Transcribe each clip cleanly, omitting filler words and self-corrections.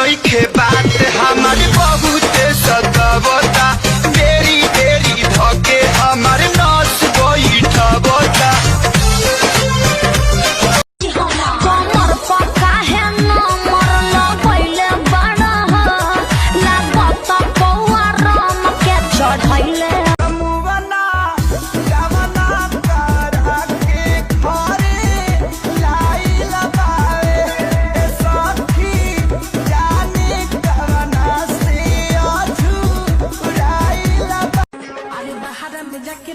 नइखे बात हमारे बहुत सतावता बेरी बेरी धके हमारे नस बैठबता कमर पक्का है नंबर लगैले बड़ा लागत पौआ राम के चढ़ैले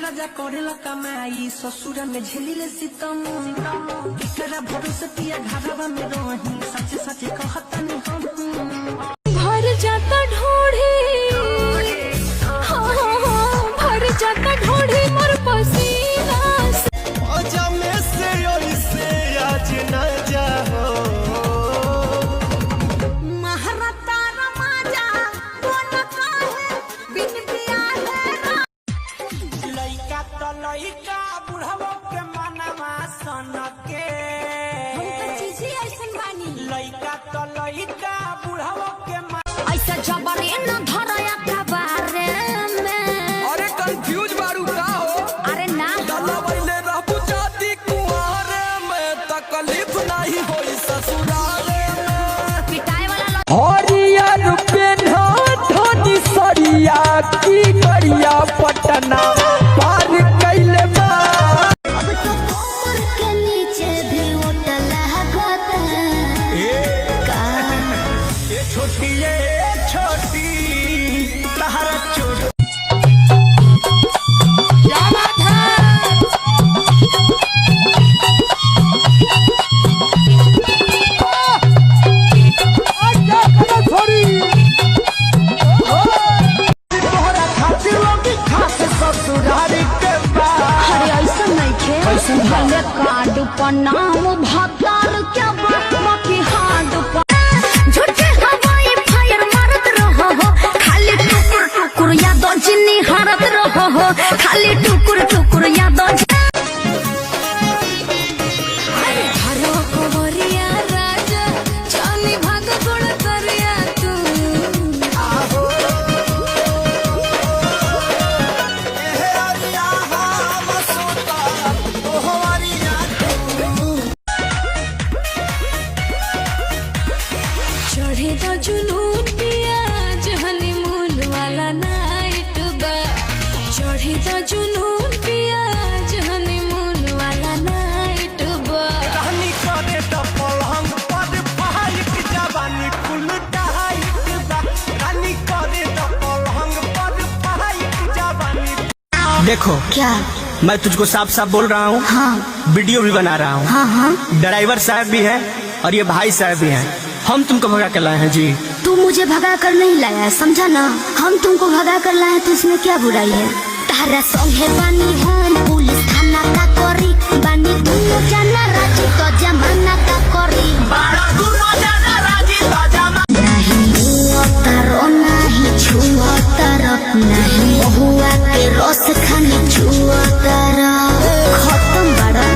राजा करेला कमाई ससुर में झेलिले सीतम केकरा भरोसे पिया घरवा में रही सच सच कहतनी हम भर जाता ढोढ़ी भर जाता ढोढ़ी मोर पसीना मजा में से ओइसे आज न जाओ महारता रमाजा कोन काहे बिन पिया है लइका तो लइका बुढ़वा के मनवा सन के हम तो चीज़ी ऐसन बानी लइका तो लइका बुढ़वा के ऐसा जबरी न धरया कबारे में अरे कंफ्यूज बारू का हो अरे ना दलवैले रहबू जाति कुंवारे में तकलीफ नहीं होई ससुराले में पिटाई वाला हरियर पेन्हा धनी सरिया की गरिया पटना पार कैले बा अब तो कमर के नीचे भी उठल है का ये छोटी तहरा चोट क्या बात है तोहरा खातिर लोग खास ससुरारी के बा अरे ऐसा नहीं खे भले कार्ड पर नाम भतार क्या बाकी हार्ड पर झूठे हवाई फायर मारत रहो हो खाली टुकुर टुकुर यादो जिन्नी हारत रहो हो खाली टुकुर टुकुर यादो हरो कोवरिया राजा चांदी भाग गुण करिया तू चढ़े तो जुनून पियाज हनीमून वाला नाइट बा चढ़े तो जुनून पियाज हनीमून वाला नाइट बा रानी करे तो पलंग पर फाइट जवानी फुल टाइट बा रानी करे तो पलंग पर फाइट जवानी देखो क्या मैं तुझको साफ साफ बोल रहा हूँ हाँ वीडियो भी बना रहा हूँ हाँ ड्राइवर साहब भी है और ये भाई साहब भी हैं हम तुमको भगा कर लाए हैं जी तू मुझे भगा कर नहीं लाया है समझा ना हम तुमको भगा कर लाए तो इसमें क्या बुराई है तारा संगे बानी हम पुलिस थाना का करी बानी दुनो जाना राजी तो जमाना का करी नहीं तारो नहीं छुआ तारो नहीं हुआ के रस खानी छुआ तारो खत्म बड़ा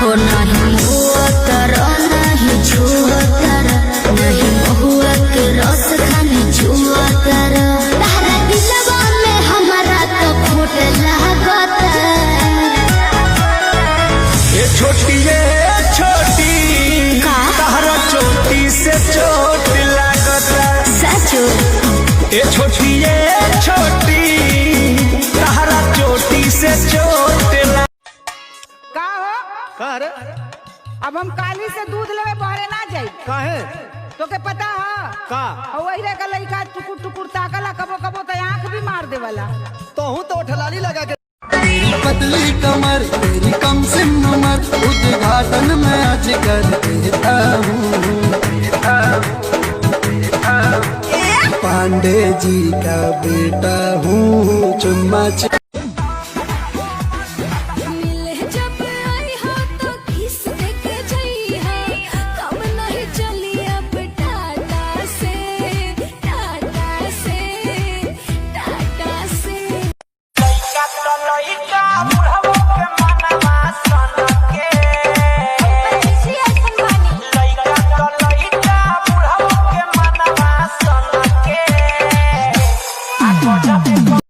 हो नहीं हुआ तारो नहीं छुआ तारो नहीं हुआ के रस खानी छुआ तारो तारा दिलवा में हमारा तो खोट लागता ये छोटी का? तहरा चोटी से चोट लागता सचो ये छोटी तहरा चोटी से चोट का हो रे अब हम काली से दूध लेवे बहरे ना जाई काहे तो के पता है का और वही रे का लइका टुकुर टुकुर ताकला कबो कबो तो आंख भी मार देवला तोहू तो ठलाली लगा के पतली कमर तेरी कम सिम उमर उद्घाटन में आज कर देता हूँ पांडे जी का बेटा हूँ चुम्मा मिले जब आई हो तो किस दे के जाई हो कब नहीं चली अब टाटा से बाटे